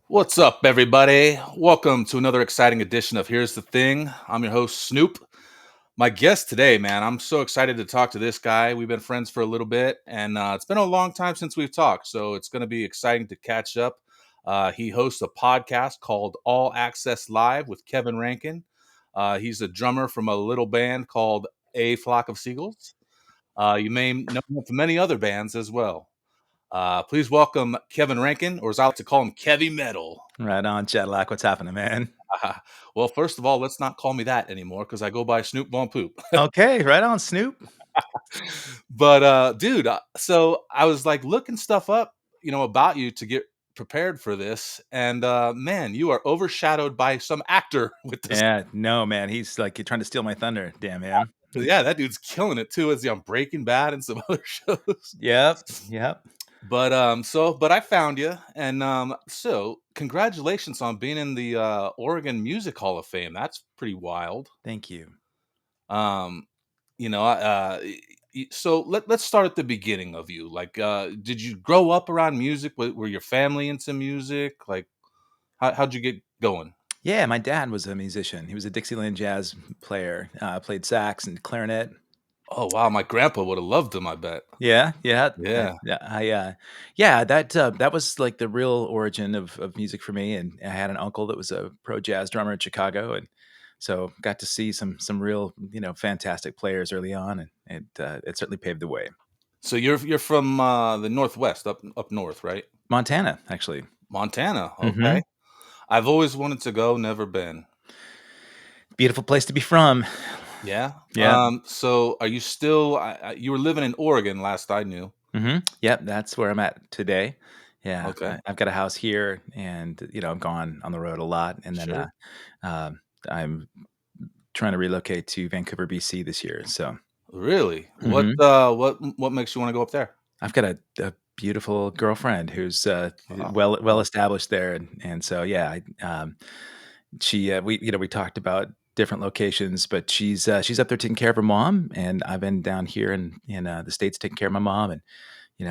What's up, everybody? Welcome to another exciting edition of Here's the Thing. I'm your host, Snoop. My guest today, man, I'm so excited to talk to this guy. We've been friends for a little bit, and it's been a long time since we've talked, so it's going to be exciting to catch up. He hosts a podcast called All Access Live with Kevin Rankin. He's a drummer from a little band called A Flock of Seagulls. You may know him from many other bands as well. Please welcome Kevin Rankin, or as I like to call him, Kevy Metal. Right on, Jetlack. What's happening, man? Well, first of all, let's not call me that anymore because I go by Snoop Von Poop. Okay, right on, Snoop. But dude, so I was like looking stuff up, about you to get prepared for this, and man, you are overshadowed by some actor with this. Yeah, no, man. He's like trying to steal my thunder. Damn him. Yeah, that dude's killing it too. Is he on Breaking Bad and some other shows? Yep, yep. But I found you, and so congratulations on being in the Oregon Music Hall of Fame. That's pretty wild. Thank you. Um, so let's start at the beginning of you. Like, did you grow up around music? Were your family into music? Like, how'd you get going? Yeah, my dad was a musician. He was a Dixieland jazz player. Played sax and clarinet. Oh wow, my grandpa would have loved him. I bet. Yeah, yeah, Yeah, yeah. Yeah, that was like the real origin of music for me. And I had an uncle that was a pro jazz drummer in Chicago, and so got to see some real fantastic players early on, and it certainly paved the way. so you're from the Northwest, up north, right? Montana, actually. Montana. Okay, Mhm. I've always wanted to go, never been. Beautiful place to be from. Yeah. Yeah. So are you still? You were living in Oregon last I knew. Yep, that's where I'm at today. Yeah, Okay. I've got a house here, and, I'm gone on the road a lot, and then, Sure. I'm trying to relocate to Vancouver, BC this year, so Really? What mhm. uh what makes you want to go up there? I've got a beautiful girlfriend who's, Oh, well wow. established there, and so, yeah, we talked about different locations, but she's up there taking care of her mom, and I've been down here in the States taking care of my mom, and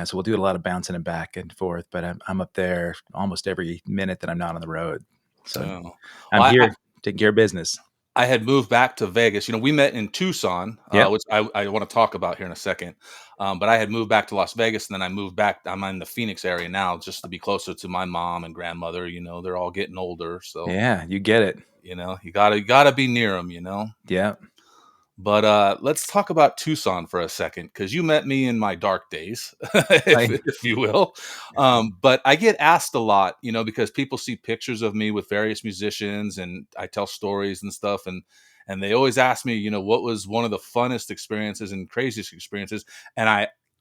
so we'll do a lot of bouncing and back and forth, but I'm up there almost every minute that I'm not on the road. So Oh. I'm Well, here taking care of business. I had moved back to Vegas. We met in Tucson, Yep. which I want to talk about here in a second. But I had moved back to Las Vegas, and then I moved back. I'm in the Phoenix area now, just to be closer to my mom and grandmother. They're all getting older, so Yeah, you get it. you gotta be near them. Yeah. But let's talk about Tucson for a second, because you met me in my dark days, I if you will. But I get asked a lot, because people see pictures of me with various musicians, and I tell stories and stuff, and they always ask me, what was one of the funnest experiences and craziest experiences, and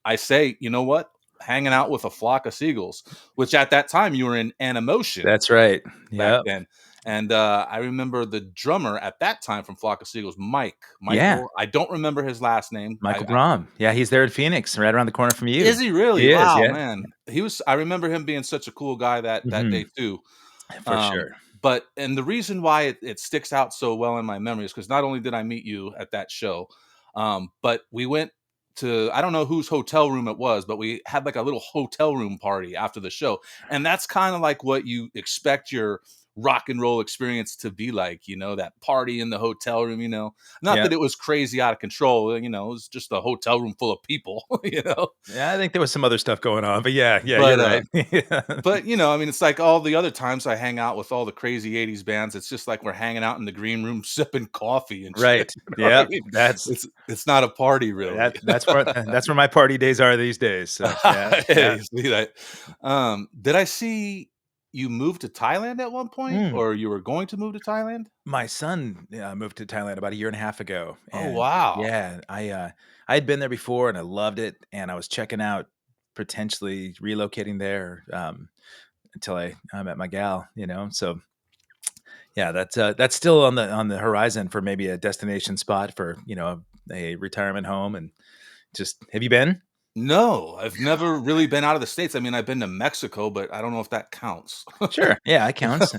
I say, you know what, hanging out with a flock of seagulls, which at that time you were in Animotion That's right. back Yep. then. And I remember the drummer at that time from Flock of Seagulls, Yeah. Michael. I don't remember his last name. Michael Brom. Yeah, he's there in Phoenix, right around the corner from you. Is he really? He is, Wow, yeah. man. He was. I remember him being such a cool guy that day Mhm. too. For Um, sure. but and the reason why it sticks out so well in my memory is because not only did I meet you at that show, but we went to, I don't know whose hotel room it was, but we had like a little hotel room party after the show, and that's kind of like what you expect your rock and roll experience to be like. That party in the hotel room. Not Yeah. that it was crazy out of control. It was just a hotel room full of people. Yeah, I think there was some other stuff going on, but yeah, you're But right. I mean, it's like all the other times I hang out with all the crazy '80s bands. It's just like we're hanging out in the green room sipping coffee and shit. Right. You know what I Yep. mean? That's It's not a party really. that's where my party days are these days. So yeah, yeah. Hey, see that? Did I see you moved to Thailand at one point, Mm. or you were going to move to Thailand? My son moved to Thailand about a year and a half ago, Oh and wow. yeah, I had been there before and I loved it, and I was checking out potentially relocating there until I met my gal. So yeah, that's still on the horizon for maybe a destination spot for a retirement home. And just have you been? No, I've never really been out of the states. I mean, I've been to Mexico, but I don't know if that counts. Sure. Yeah, it counts.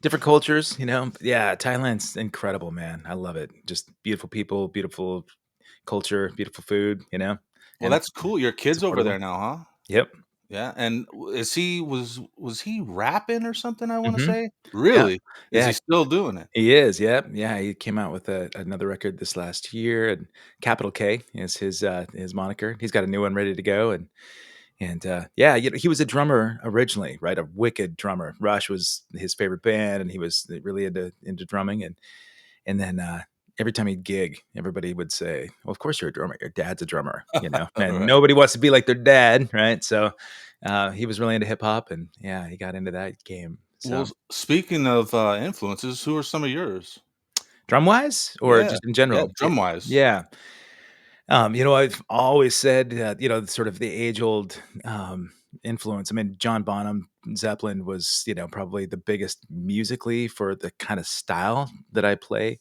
Different cultures. Yeah, Thailand's incredible, man. I love it. Just beautiful people, beautiful culture, beautiful food, Well, and that's cool. Your it's kid's over affordable. there now, huh? Yep. Yeah, and is was he rapping or something, I wanna Mhm. say? Yeah. Really? Is Yeah, he still doing it? he is, yep. Yeah, he came out with another record this last year, and Capital K is his moniker. He's got a new one ready to go, and yeah, he was a drummer originally, right? A wicked drummer. Rush was his favorite band, and he was really into drumming, and then, every time he'd gig, everybody would say, "Well, of course you're a drummer. Your dad's a drummer," and Right. nobody wants to be like their dad, right? So, he was really into hip hop, and yeah, he got into that game. Well, So, speaking of, influences, who are some of yours? drum wise, or Yeah. just in Yeah, general? drum-wise. Yeah. I've always said, sort of the age old influence. I mean, John Bonham, Zeppelin was, probably the biggest musically for the kind of style that I play.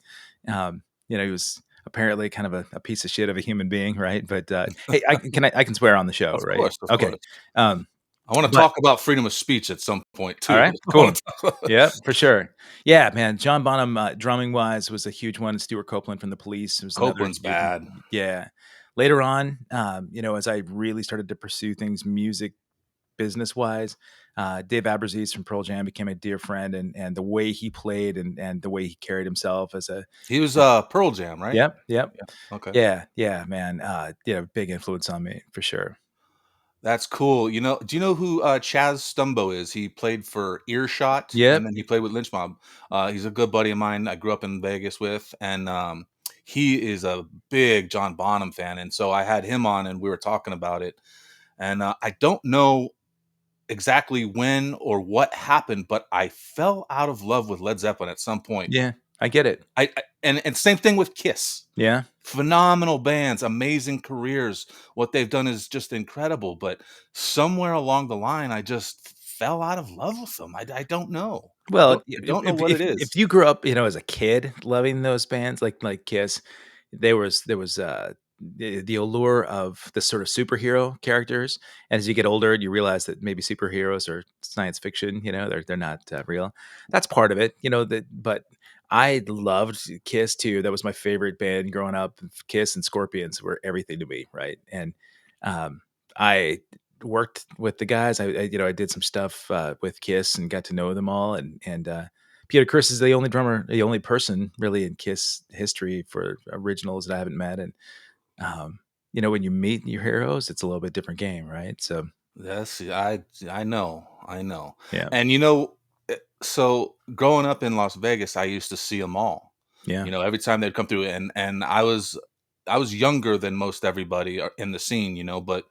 He was apparently kind of a piece of shit of a human being, right? But hey, I can swear on the show, Of right? course, of Okay. course. Um, I wanna but talk about freedom of speech at some point all too. right, I cool. wanna talk Yeah, for sure. Yeah, man, John Bonham, drumming wise, was a huge one. Stuart Copeland from the Police was another Copeland's huge. bad. Yeah. Later on, as I really started to pursue things music business wise, Dave Aberzees from Pearl Jam became a dear friend, and the way he played and the way he carried himself as a. He was, Pearl Jam, right? Yep, yep, Yeah, okay. yeah, yeah, man. Big influence on me for sure. That's cool. Do you know who, Chaz Stumbo is? He played for Earshot, Yep. and then he played with Lynch Mob. He's a good buddy of mine I grew up in Vegas with, and, he is a big John Bonham fan, and so I had him on, and we were talking about it, and, I don't know exactly when or what happened, but I fell out of love with Led Zeppelin at some point. Yeah, I get it. And same thing with Kiss. Yeah. Phenomenal bands, amazing careers. What they've done is just incredible, but somewhere along the line, I just fell out of love with them. I don't know. Well, I don't know what it if is. you grew up, as a kid loving those bands like Kiss, there was the allure of the sort of superhero characters, and as you get older, you realize that maybe superheroes are science fiction. They're not real. That's part of it. But I loved Kiss too. That was my favorite band growing up. Kiss and Scorpions were everything to me, right? And I worked with the guys. I did some stuff with Kiss and got to know them all. And Peter Criss is the only drummer, the only person really in Kiss history for originals that I haven't met. And um, when you meet your heroes, it's a little bit different game, right? So Yes, I know, I know. yeah, And so growing up in Las Vegas, I used to see them all. yeah, Every time they'd come through, and I was younger than most everybody in the scene, but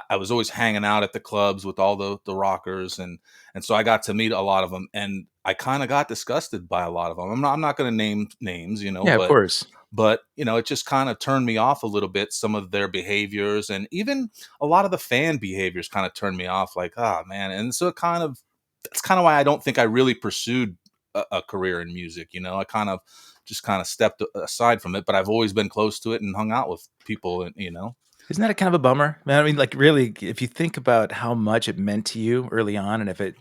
I was always hanging out at the clubs with all the rockers, and so I got to meet a lot of them, and I kind of got disgusted by a lot of them. I'm not going to name names, yeah. Of course, but it just kind of turned me off a little bit. Some of their behaviors, and even a lot of the fan behaviors, kind of turned me off. Like, oh man, and so that's kind of why I don't think I really pursued a career in music. I kind of just kind of stepped aside from it, but I've always been close to it and hung out with people, and. isn't that a kind of a bummer, man? I mean, like really, if you think about how much it meant to you early on, and if it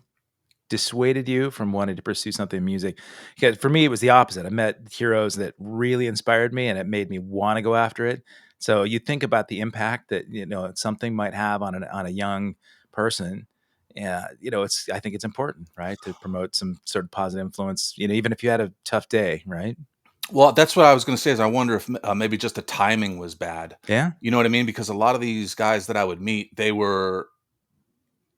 dissuaded you from wanting to pursue something in music? Because for me, it was the opposite. I met heroes that really inspired me, and it made me want to go after it. So you think about the impact that something might have on a young person. Yeah, I think it's important, right, to promote some sort of positive influence. Even if you had a tough day, right? Well, that's what I was gonna say is I wonder if maybe just the timing was bad. Yeah, You know what I mean? Because a lot of these guys that I would meet, they were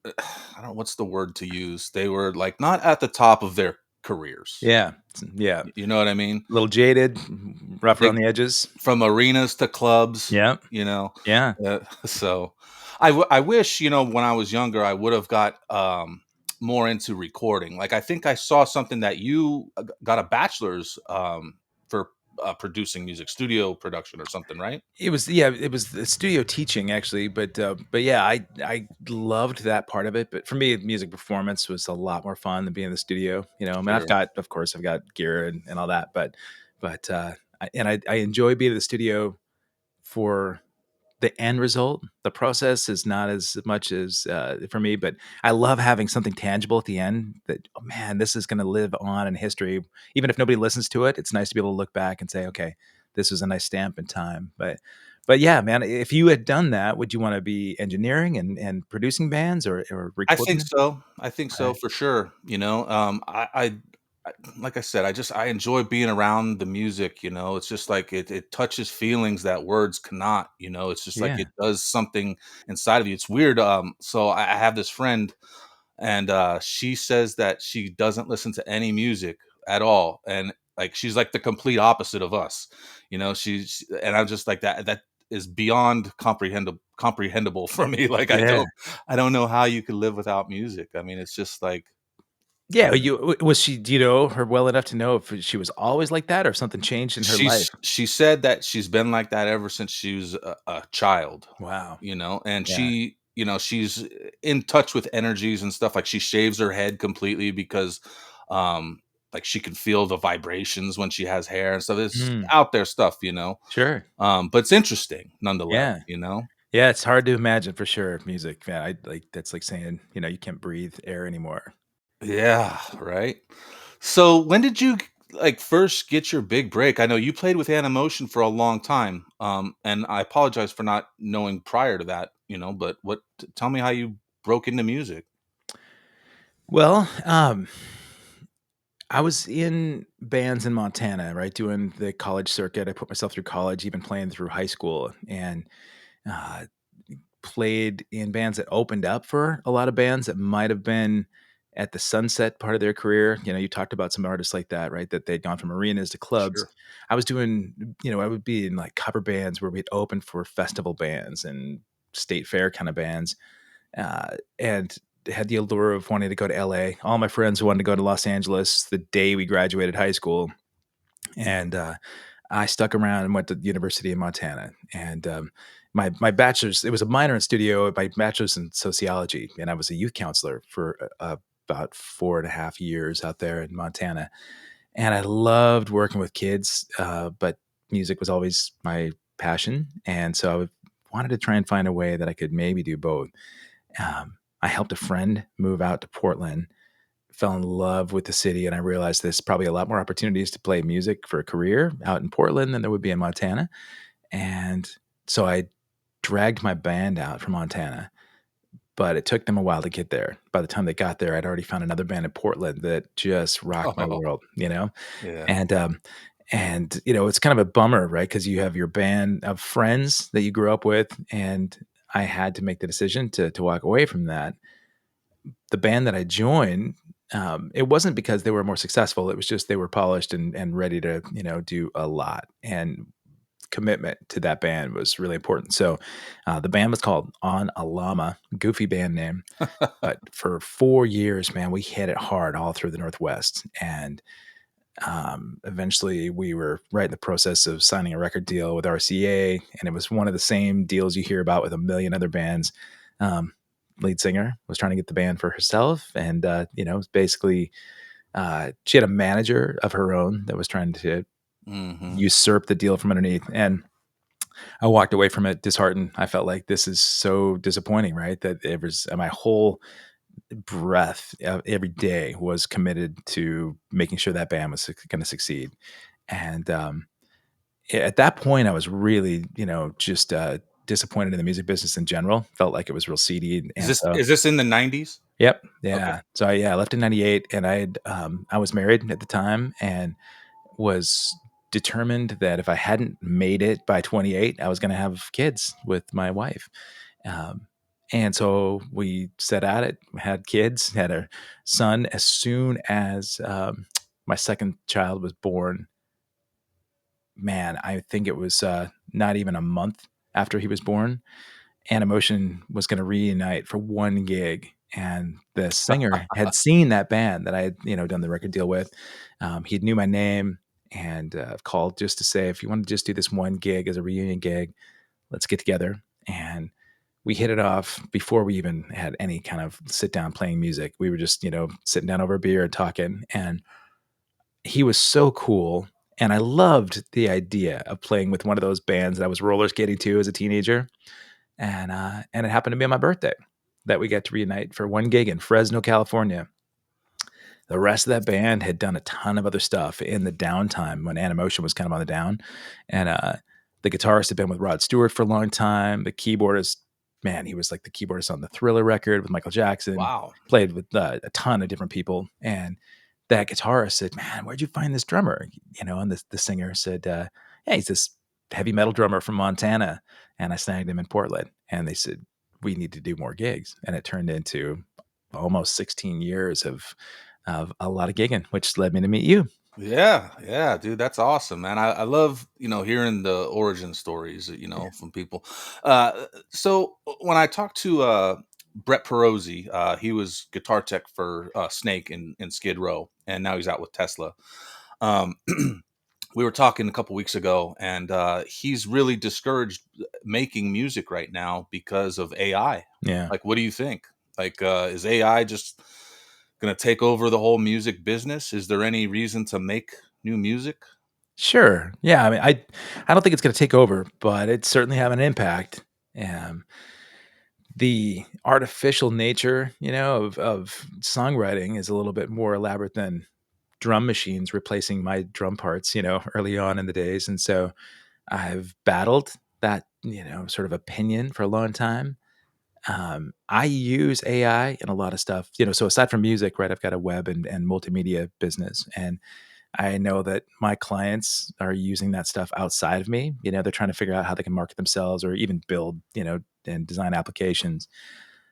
I don't know what's the word to use. They were like not at the top of their careers. yeah, yeah. You know what I mean? A little jaded, rough They around the edges. From arenas to clubs, Yeah, you know. yeah. So I wish, when I was younger I would have got more into recording. Like I think I saw something that you got a bachelor's for producing music, studio production or something, right? It was the studio teaching actually, but yeah, I loved that part of it. But for me, music performance was a lot more fun than being in the studio. I mean, Sure. of course, I've got gear and all that, but I enjoy being in the studio for the end result. The process is not as much as for me, but I love having something tangible at the end that, oh man, this is going to live on in history. Even if nobody listens to it, it's nice to be able to look back and say, okay, this was a nice stamp in time. But But yeah, man, if you had done that, would you wanna be engineering and producing bands or I recording think them? so. I think so Right. for sure. Like I said, I enjoy being around the music. It's just like it touches feelings that words cannot. It's just like Yeah. it does something inside of you. It's weird. So I have this friend, and she says that she doesn't listen to any music at all, and like she's like the complete opposite of us. And I'm just like that is beyond comprehensible for me. Like Yeah. I don't know how you could live without music. I mean, it's just like, Yeah, you know, you w was she do you know her well enough to know if she was always like that or if something changed in her life? she said that she's been like that ever since she was a child. Wow. And Yeah. she's in touch with energies and stuff. Like she shaves her head completely because um like she can feel the vibrations when she has hair and stuff. It's Mm. out there stuff. Sure. But it's interesting Yeah. nonetheless. Yeah, it's hard to imagine for sure, music. Yeah, I like that's like saying, you can't breathe air anymore. Yeah, right. So when did you like first get your big break? I know you played with Animotion for a long time. And I apologize for not knowing prior to that, but tell me how you broke into music. Well, I was in bands in Montana, right, doing the college circuit. I put myself through college, even playing through high school, and, uh, played in bands that opened up for a lot of bands that might have been at the sunset part of their career. You talked about some artists like that, right? That they'd gone from arenas to clubs. Sure. I was doing, I would be in like cover bands where we'd open for festival bands and state fair kind of bands, and had the allure of wanting to go to LA. All my friends wanted to go to Los Angeles the day we graduated high school, and I stuck around and went to the University of Montana. And my bachelor's, it was a minor in studio, my bachelor's in sociology, and I was a youth counselor for about 4.5 years out there in Montana. And I loved working with kids, but music was always my passion, and so I wanted to try and find a way that I could maybe do both. I helped a friend move out to Portland, fell in love with the city, and I realized there's probably a lot more opportunities to play music for a career out in Portland than there would be in Montana. And so I dragged my band out from Montana, but it took them a while to get there. By the time they got there, I'd already found another band in Portland that just rocked my Oh, world. yeah. And it's kind of a bummer, right? Because you have your band of friends that you grew up with, and I had to make the decision to walk away from that. The band that I joined, it wasn't because they were more successful. It was just they were polished and ready to, do a lot. And commitment to that band was really important. So the band was called On a Llama, goofy band name. But for 4 years, man, we hit it hard all through the Northwest. And eventually we were right in the process of signing a record deal with RCA. And it was one of the same deals you hear about with a million other bands. Um, Lead singer was trying to get the band for herself. And, basically, she had a manager of her own that was trying to Hmm. usurp the deal from underneath. And I walked away from it disheartened. I felt like this is so disappointing, right? That it was my whole breath every day was committed to making sure that band was going to succeed. And at that point, I was really, just disappointed in the music business in general. Felt like it was real seedy, Is and this so is this in the 90s? yep, Okay. yeah. So yeah, I left in '98, and I was married at the time, and was determined that if I hadn't made it by 28, I was going to have kids with my wife. Um, and so we set at it, had kids, had a son as soon as my second child was born. Man, I think it was not even a month after he was born. Animotion was going to reunite for one gig. And the singer had seen that band that I had, done the record deal with. He knew my name and called just to say, if you want to just do this one gig as a reunion gig, let's get together. And we hit it off before we even had any kind of sit down playing music. We were just, sitting down over a beer and talking. And he was so cool. And I loved the idea of playing with one of those bands that I was roller skating to as a teenager. And it happened to be on my birthday that we got to reunite for one gig in Fresno, California. The rest of that band had done a ton of other stuff in the downtime when Animotion was kind of on the down, and, The guitarist had been with Rod Stewart for a long time. The keyboardist, man, he was like the keyboardist on the Thriller record with Michael Jackson, Wow. played with a ton of different people. And that guitarist said, "Man, where'd you find this drummer?" And the singer said, "Yeah, he's this heavy metal drummer from Montana." And I snagged him in Portland. And they said, "We need to do more gigs." And it turned into almost 16 years of a lot of gigging, which led me to meet you. Yeah, yeah, dude, that's awesome, man. I love, hearing the origin stories, Yeah. from people. So when I talked to Brett Perozzi, he was guitar tech for Snake in Skid Row, and now he's out with Tesla. Um, we were talking a couple weeks ago, and he's really discouraged making music right now because of AI. Yeah. Like, what do you think? Like, is AI just going to take over the whole music business? Is there any reason to make new music? Sure. Yeah. I mean, I don't think it's going to take over, but it's certainly having an impact. Um, the artificial nature, of songwriting is a little bit more elaborate than drum machines replacing my drum parts, early on in the days. And so I've battled that, sort of opinion for a long time. I use AI in a lot of stuff, so aside from music, right, I've got a web and multimedia business. And I know that my clients are using that stuff outside of me. They're trying to figure out how they can market themselves or even build, and design applications.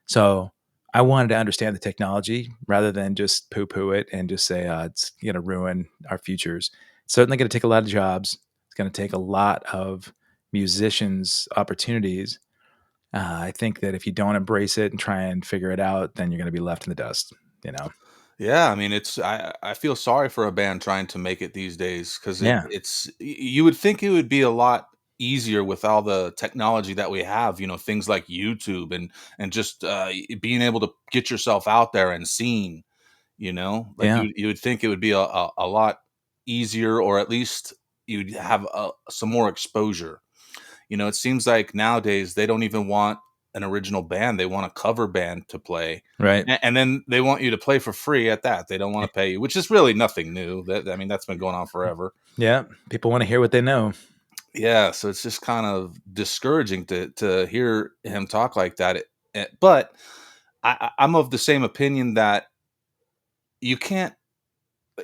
So I wanted to understand the technology rather than just poo poo it and just say it's going to ruin our futures. It's certainly going to take a lot of jobs. It's going to take a lot of musicians' opportunities. I think that if you don't embrace it and try and figure it out, then you're going to be left in the dust. You know? Yeah, I mean, I feel sorry for a band trying to make it these days because Yeah. you would think it would be a lot easier with all the technology that we have, things like YouTube and just being able to get yourself out there and seen. Like Yeah. you would think it would be a lot easier, or at least you'd have some more exposure. It seems like nowadays they don't even want an original band; they want a cover band to play, Right. and then they want you to play for free at that. They don't want to pay you, which is really nothing new. I mean, that's been going on forever. Yeah. People want to hear what they know. Yeah, so it's just kind of discouraging to hear him talk like that. But I'm of the same opinion that you can't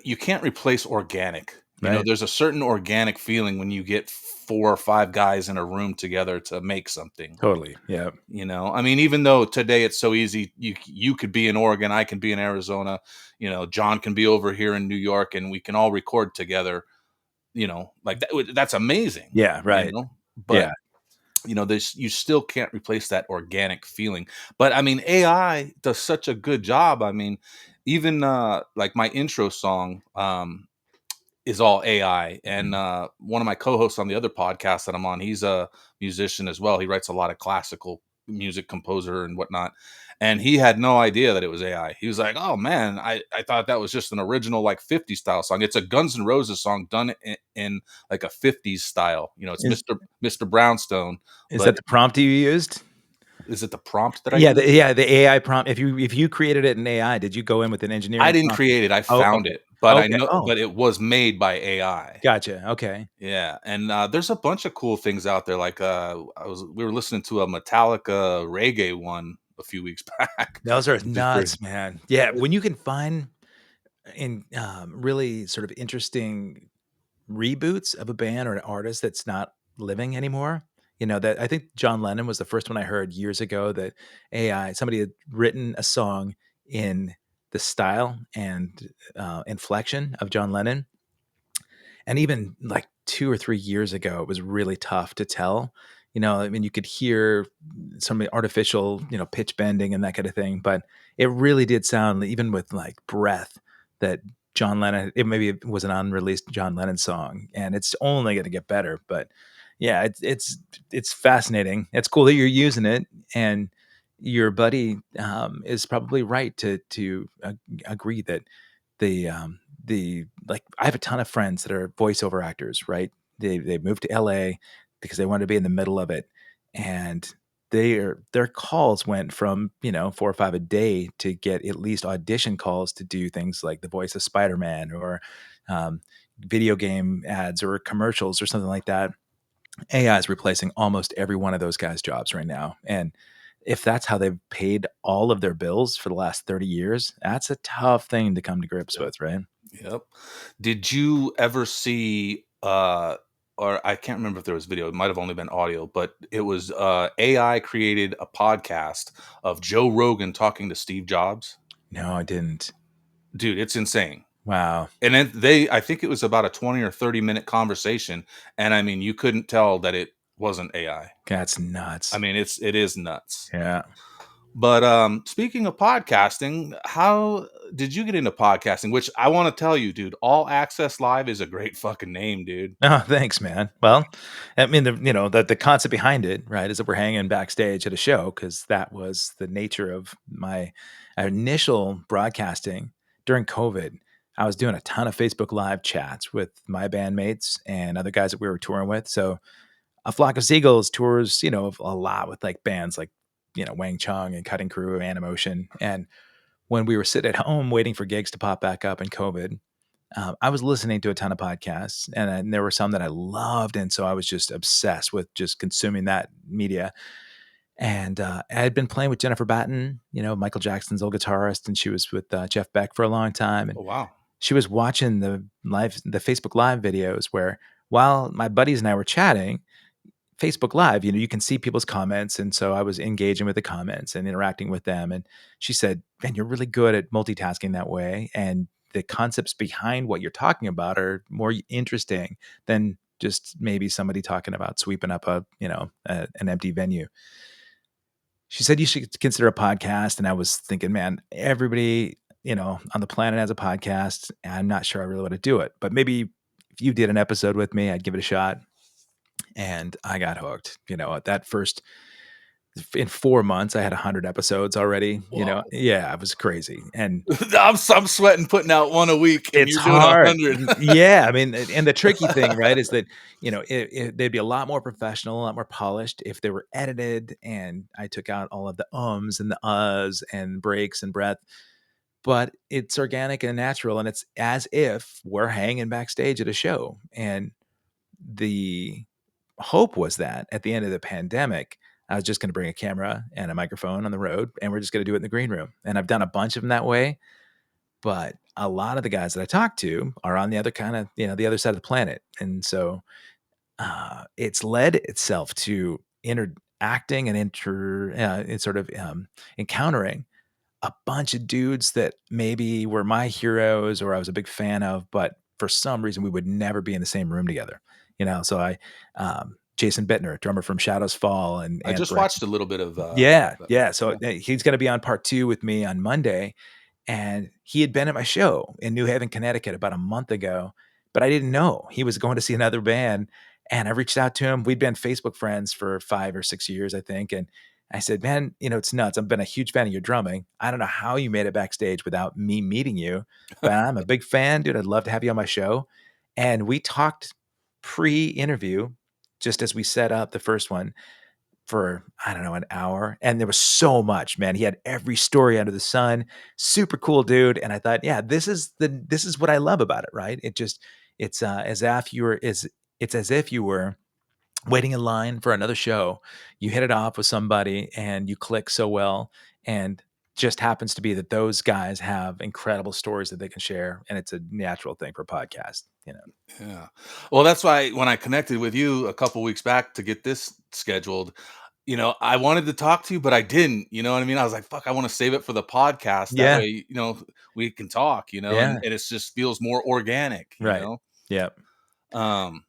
you can't replace organic. Right. There's a certain organic feeling when you get 4 or 5 guys in a room together to make something. Totally. Yeah. I mean, even though today it's so easy, you could be in Oregon, I can be in Arizona, John can be over here in New York, and we can all record together. Like that's amazing. Yeah. Right. But Yeah. there's you still can't replace that organic feeling. But I mean, AI does such a good job. I mean, even like my intro song, is all AI. And Mhm. one of my co-hosts on the other podcast that I'm on, he's a musician as well. He writes a lot of classical music, composer and whatnot. And he had no idea that it was AI. He was like, "Oh man, I thought that was just an original like 50s style song. It's a Guns N' Roses song done in like a 50s style. It's Is Mr. Brownstone, is but that the prompt you used? is it the prompt that I Yeah, use? the AI prompt. If you created it in AI, did you go in with an I engineering didn't prompt? create it. I Oh, found okay. it, but I Okay. know, Oh, but it was made by AI. gotcha. Okay. Yeah, and there's a bunch of cool things out there. Like we were listening to a Metallica reggae one a few weeks back, Those are which is pretty. nuts, man. Yeah, when you can find in really sort of interesting reboots of a band or an artist that's not living anymore. That I think John Lennon was the first one I heard years ago that somebody had written a song in the style and inflection of John Lennon. And even like 2 or 3 years ago, it was really tough to tell. I mean, you could hear some of the artificial, pitch bending and that kind of thing, but it really did sound, even with like breath, that John Lennon, it was an unreleased John Lennon song, and it's only going to get better. But yeah, it's fascinating. It's cool that you're using it, and your buddy is probably right to agree that the like I have a ton of friends that are voiceover actors, right? They moved to LA because they wanted to be in the middle of it. And their calls went from, 4 or 5 a day to get at least audition calls to do things like the voice of Spider-Man or um, video game ads or commercials or something like that. AI is replacing almost every one of those guys' jobs right now, and if that's how they've paid all of their bills for the last 30 years, that's a tough thing to come to grips Yep. with, right? Yep. Did you ever see or I can't remember if there was video, it might have only been audio, but it was AI created a podcast of Joe Rogan talking to Steve Jobs. No, I didn't. Dude, it's insane. Wow, And then they I think it was about a 20 or 30-minute conversation, and I mean, you couldn't tell that it wasn't AI. that's I nuts. mean, it is nuts. Yeah. But, speaking of podcasting, how did you get into podcasting? Which I wanna tell you, dude, All Access Live is a great fucking name, dude. Oh, thanks, man. Well, I mean, the concept behind it, right, is that we're hanging backstage at a show because that was the nature of my initial broadcasting during COVID. I was doing a ton of Facebook Live chats with my bandmates and other guys that we were touring with. So, A Flock of Seagulls tours, a lot with like bands like, Wang Chung and Cutting Crew, Animotion. And when we were sitting at home waiting for gigs to pop back up in COVID, I was listening to a ton of podcasts, and there were some that I loved, and so I was just obsessed with just consuming that media. And I had been playing with Jennifer Batten, Michael Jackson's old guitarist, and she was with Jeff Beck for a long time. And Oh, wow. she was watching the Facebook Live videos where while my buddies and I were chatting, Facebook Live, you can see people's comments, and so I was engaging with the comments and interacting with them, and she said, "Man, you're really good at multitasking that way, and the concepts behind what you're talking about are more interesting than just maybe somebody talking about sweeping up an empty venue." She said, "You should consider a podcast," and I was thinking, "Man, everybody, on the planet has a podcast, and I'm not sure I really want to do it, but maybe if you did an episode with me, I'd give it a shot." And I got hooked. At that first in 4 months, I had 100 episodes already, Whoa. Yeah, it was crazy, and I'm sweating putting out 1 a week, and it's you're doing hard. 100. Yeah, I mean, and the tricky thing, right, is that, they'd be a lot more professional, a lot more polished if they were edited, and I took out all of the ums and the uhs and breaks and breath, but it's organic and natural, and it's as if we're hanging backstage at a show, and the hope was that at the end of the pandemic, I was just gonna bring a camera and a microphone on the road, and we're just gonna do it in the green room, and I've done a bunch of them that way, but a lot of the guys that I talk to are on the other the other side of the planet, and so, it's led itself to interacting and it's sort of, encountering a bunch of dudes that maybe were my heroes or I was a big fan of, but for some reason we would never be in the same room together. So Jason Bittner, drummer from Shadows Fall and I just Anthrax. watched a little bit of, Yeah, that. yeah. So Yeah. he's going to be on part 2 with me on Monday, and he had been at my show in New Haven, Connecticut about a month ago, but I didn't know he was going to see another band. And I reached out to him. We'd been Facebook friends for 5 or 6 years, I think. And I said, "Man, it's nuts. I've been a huge fan of your drumming. I don't know how you made it backstage without me meeting you, but I'm a big fan, dude. I'd love to have you on my show." And we talked pre-interview, just as we set up the first one for, I don't know, an hour, and there was so much, man. He had every story under the sun, super cool dude, and I thought, "Yeah, this is what I love about it," right? It's as if you were waiting in line for another show. You hit it off with somebody and you click so well, and just happens to be that those guys have incredible stories that they can share, and it's a natural thing for a podcast. Yeah. Well, that's why when I connected with you a couple weeks back to get this scheduled, I wanted to talk to you, but I didn't, you know what I mean? I was like, "Fuck, I wanna save it for the podcast, that Yeah, way, we can talk," yeah, and it just feels more organic, you right. know? Yep, Um,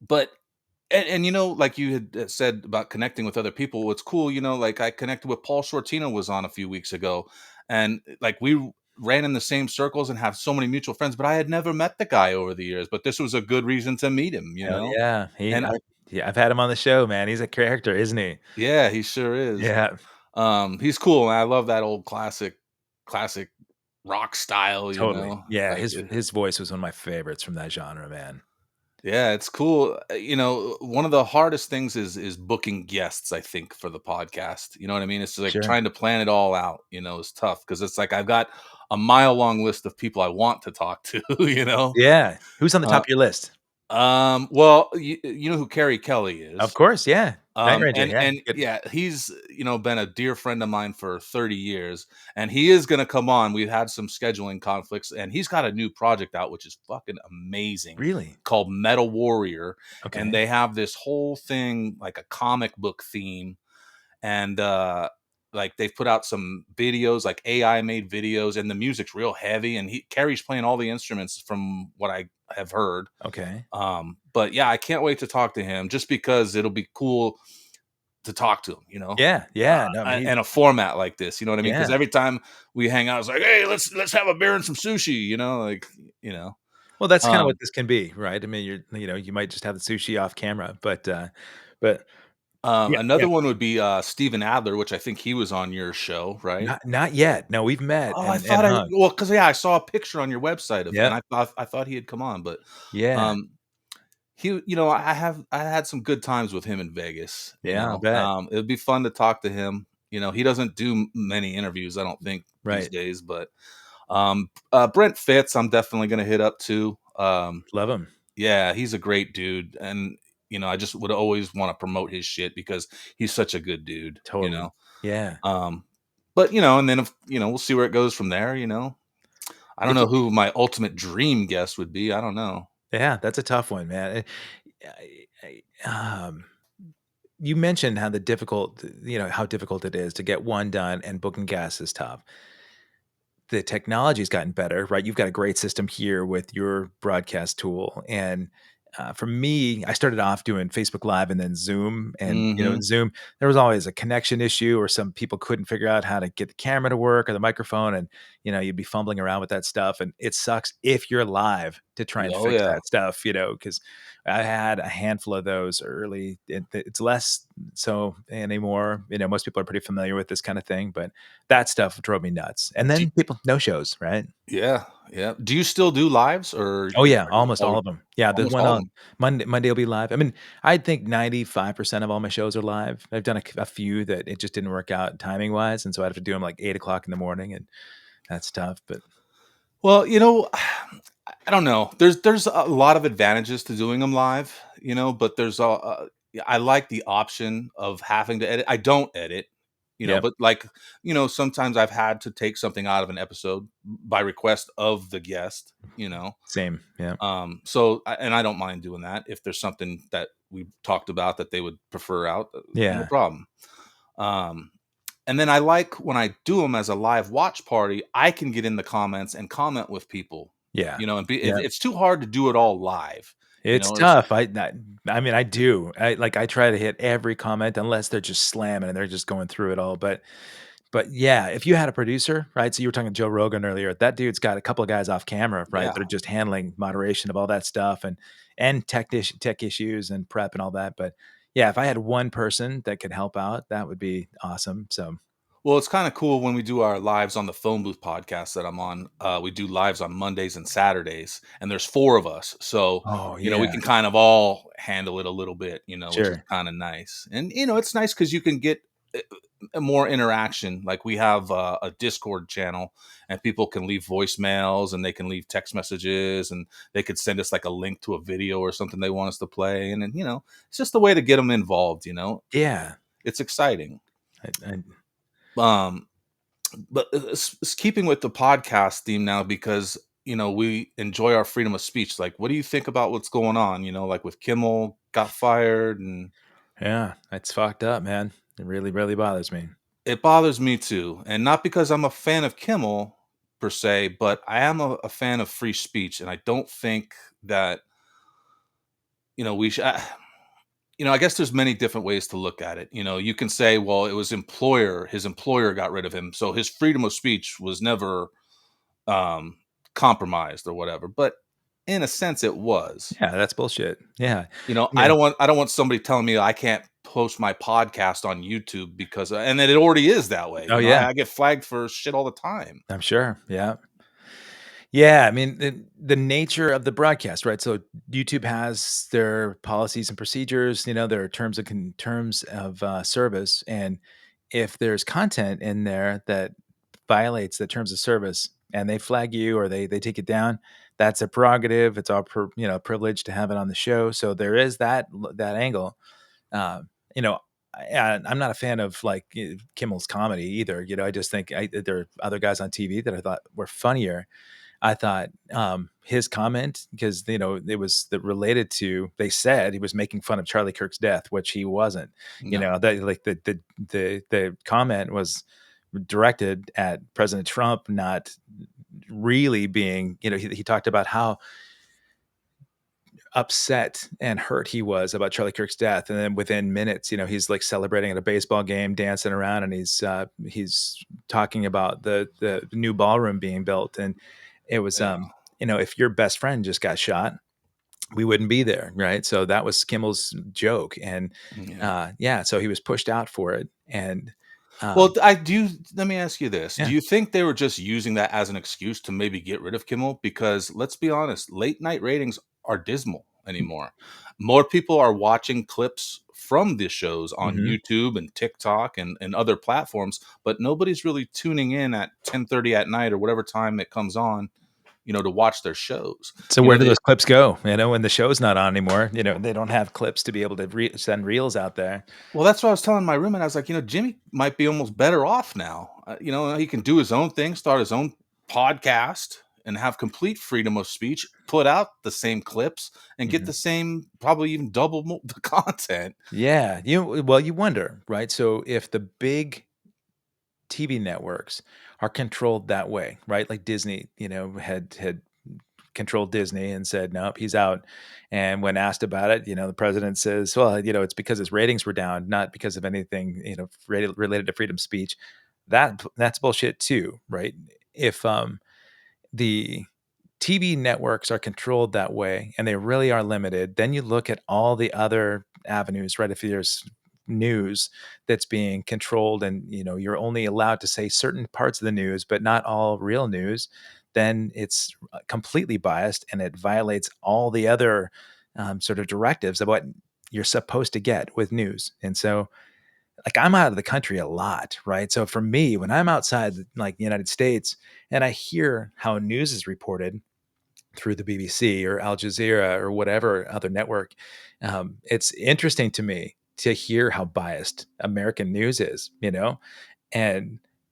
but and like you had said about connecting with other people, what's cool, like I connected with Paul Sortino was on a few weeks ago, and like ran in the same circles and have so many mutual friends, but I had never met the guy over the years, but this was a good reason to meet him. hell yeah. And Yeah, I've had him on the show, man. He's a character, isn't he? yeah, he sure is. Yeah, He's cool, and I love that old classic rock style. totally. Yeah, Like his voice was one of my favorites from that genre, man. yeah, it's cool. One of the hardest things is booking guests, I think, for the podcast. You know what I mean? It's like Sure. trying to plan it all out, is tough because it's like I've got a mile long list of people I want to talk to, you know? Yeah. Who's on the top Uh, of your list? Well, you know who Carrie Kelly Of is. course, yeah. Night Ranger, And yeah, good. yeah, he's, been a dear friend of mine for 30 years, and he is gonna come on. We've had some scheduling conflicts, and he's got a new project out, which is fucking amazing, Really? called Metal Warrior, and Okay, they have this whole thing like a comic book theme, and, like, they've put out some videos, like AI made videos, and the music's real heavy, and he Carrie's playing all the instruments from what I have heard. okay. But yeah, I can't wait to talk to him just because it'll be cool to talk to him, Yeah, yeah, no, I mean, and a format like this, you know what I mean? Because yeah. every time we hang out, it's like, hey, let's have a beer and some sushi, like, you know. Well, that's kinda what Um, this can be, right? I mean, you might just have the sushi off camera, but yeah, yeah. Another one would be Steven Adler, which I think he was on your show, right? Not yet. No, we've met Oh, I and thought I hung. well, because yeah, I saw a picture on your website and Yep. I thought he had come on, but Yeah, um, I had some good times with him in Vegas. yeah, I'll bet. It would be fun to talk to him. He doesn't do many interviews, I don't think these Right. days, but Brent Fitz, I'm definitely gonna hit up too. Love him. Yeah, he's a great dude, and I just would always want to promote his shit because he's such a good dude. Totally. Yeah. Um, but and then if we'll see where it goes from there. I don't If know you who my ultimate dream guest would be. I don't know. Yeah, that's a tough one, man. You mentioned how difficult it is to get one done and booking guests is tough. The technology's gotten better, right? You've got a great system here with your broadcast tool, and, for me, I started off doing Facebook Live and then Zoom, and, Hmm. Zoom, there was always a connection issue or some people couldn't figure out how to get the camera to work or the microphone, and, you'd be fumbling around with that stuff, and it sucks if you're live to try and Oh fix yeah. that stuff, because I had a handful of those early. It's less so anymore, most people are pretty familiar with this kinda thing, but that stuff drove me nuts, and then people no shows, right? Yeah, yeah. Do you still do lives or Oh, yeah, are you almost all always of them. Yeah, the almost one all of on them? Monday will be live. I mean, I think 95% of all my shows are live. I've done a few that it just didn't work out timing-wise, and so I'd have to do them, like, 8 o'clock in the morning, and that's tough, but Well, I don't know. There's a lot of advantages to doing them live, but yeah, I like the option of having to edit. I don't edit, yep, but like, sometimes I've had to take something out of an episode by request of the guest, same, yeah. and I don't mind doing that if there's something that we talked about that they would prefer out, no Yeah, problem. Um, and then I like when I do them as a live watch party, I can get in the comments and comment with people, yeah, and yeah. it's too hard to do it all live, It's it's tough. I mean, I do. I try to hit every comment unless they're just slamming and they're just going through it all, but yeah, if you had a producer, right? So you were talking to Joe Rogan earlier. That dude's got a couple of guys off camera, right? yeah. They're just handling moderation of all that stuff and tech issues and prep and all that. But yeah, if I had one person that could help out, that would be awesome. So Well, it's kind of cool when we do our lives on the phone booth podcast that I'm on. We do lives on Mondays and Saturdays, and there's four of us, so oh we yeah, can kind of all handle it a little bit, which is sure. kind of nice. And it's nice because you can get more interaction. Like we have a Discord channel, and people can leave voicemails, and they can leave text messages, and they could send us like a link to a video or something they want us to play, and then it's just a way to get them involved. Yeah. It's exciting. I Um, but keeping with the podcast theme now, because we enjoy our freedom of speech. Like, what do you think about what's going on? Like with Kimmel got fired, and yeah, it's fucked up, man. It really, really bothers me. it bothers me too. And not because I'm a fan of Kimmel per se, but I am a fan of free speech, and I don't think that we should. I guess there's many different ways to look at it. You can say, well, it was his employer got rid of him, so his freedom of speech was never um, compromised or whatever. But in a sense, it was. Yeah, that's bullshit. Yeah. I Yeah. don't want somebody telling me I can't post my podcast on YouTube because, and then it already is that way. Oh I, yeah, I get flagged for shit all the time. I'm sure. Yeah. Yeah, I mean, the nature of the broadcast, right? So YouTube has their policies and procedures, their terms of service, and if there's content in there that violates the terms of service, and they flag you or they take it down, that's a prerogative. It's our privilege to have it on the show. So there is that angle. Uh, you know, I'm not a fan of like Kimmel's comedy either. I just think there are other guys on TV that I thought were funnier. I thought his comment, because it was related to, they said he was making fun of Charlie Kirk's death, which he wasn't. No. That like the comment was directed at President Trump, not really being. He talked about how upset and hurt he was about Charlie Kirk's death, and then within minutes, he's like celebrating at a baseball game, dancing around, and he's talking about the new ballroom being built, and it was Yeah. if your best friend just got shot, we wouldn't be there, right? So that was Kimmel's joke, and Yeah. yeah, so he was pushed out for it, and Well, I do. Let me ask you this: do yeah, you think they were just using that as an excuse to maybe get rid of Kimmel? Because let's be honest, late night ratings are dismal anymore. More people are watching clips from the shows on hmm YouTube and TikTok and other platforms, but nobody's really tuning in at 10:30 at night or whatever time it comes on, to watch their shows. So You where know, do they, those clips go? When the show's not on anymore, they don't have clips to be able to send reels out there. Well, that's what I was telling my roommate. I was like, Jimmy might be almost better off now. He can do his own thing, start his own podcast, and have complete freedom of speech. Put out the same clips and get the Mhm. same, probably even double the content. Yeah, you wonder, right? So if the big TV networks are controlled that way, right? Like Disney, had controlled Disney and said, "Nope, he's out." And when asked about it, the president says, "Well, it's because his ratings were down, not because of anything, related to freedom of speech." That's bullshit too, right? If the TV networks are controlled that way and they really are limited, then you look at all the other avenues, right? If there's news that's being controlled and you're only allowed to say certain parts of the news but not all real news, then it's completely biased and it violates all the other sort of directives of what you're supposed to get with news. And so, like, I'm out of the country a lot, right? So for me, when I'm outside like the United States and I hear how news is reported through the BBC or Al Jazeera or whatever other network, it's interesting to me to hear how biased American news is,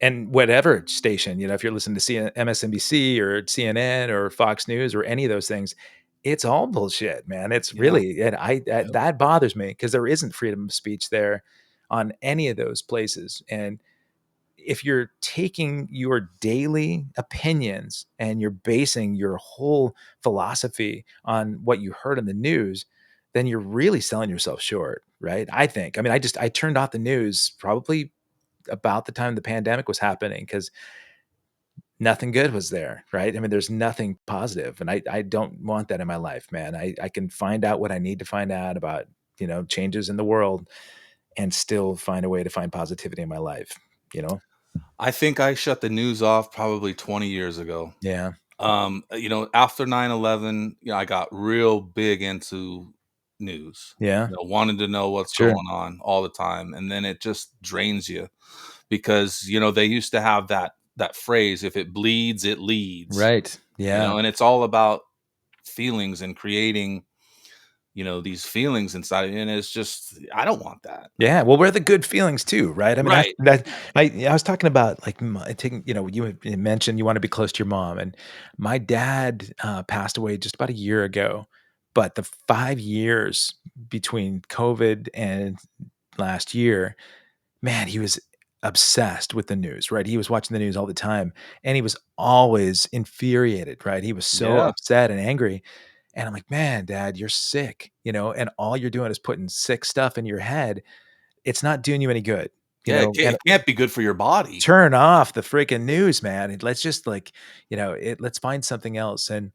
and whatever station, if you're listening to MSNBC or CNN or Fox News or any of those things, it's all bullshit, man. It's Yeah. really, and that bothers me because there isn't freedom of speech there on any of those places. And if you're taking your daily opinions and you're basing your whole philosophy on what you heard in the news, then you're really selling yourself short, right? I think. I mean, I turned off the news probably about the time the pandemic was happening because nothing good was there, right? I mean, there's nothing positive, and I don't want that in my life, man. I can find out what I need to find out about changes in the world and still find a way to find positivity in my life. You know? I think I shut the news off probably 20 years ago. Yeah. After 9/11, I got real big into news, Yeah. wanted to know what's Sure. going on all the time. And then it just drains you because, they used to have that phrase, if it bleeds, it leads, Right. Yeah. and it's all about feelings and creating, these feelings inside of you. And it's just, I don't want that. Yeah. Well, we're the good feelings too, right? I mean, Right. I was talking about like taking, you mentioned you want to be close to your mom, and my dad passed away just about a year ago, but the 5 years between COVID and last year, man, he was obsessed with the news, right? He was watching the news all the time and he was always infuriated, right? He was so Yeah. upset and angry. And I'm like, man, dad, you're sick, and all you're doing is putting sick stuff in your head. It's not doing you any good, Yeah. It can't, and it can't be good for your body. turn off the freaking news, man. And let's just like, let's find something else. And,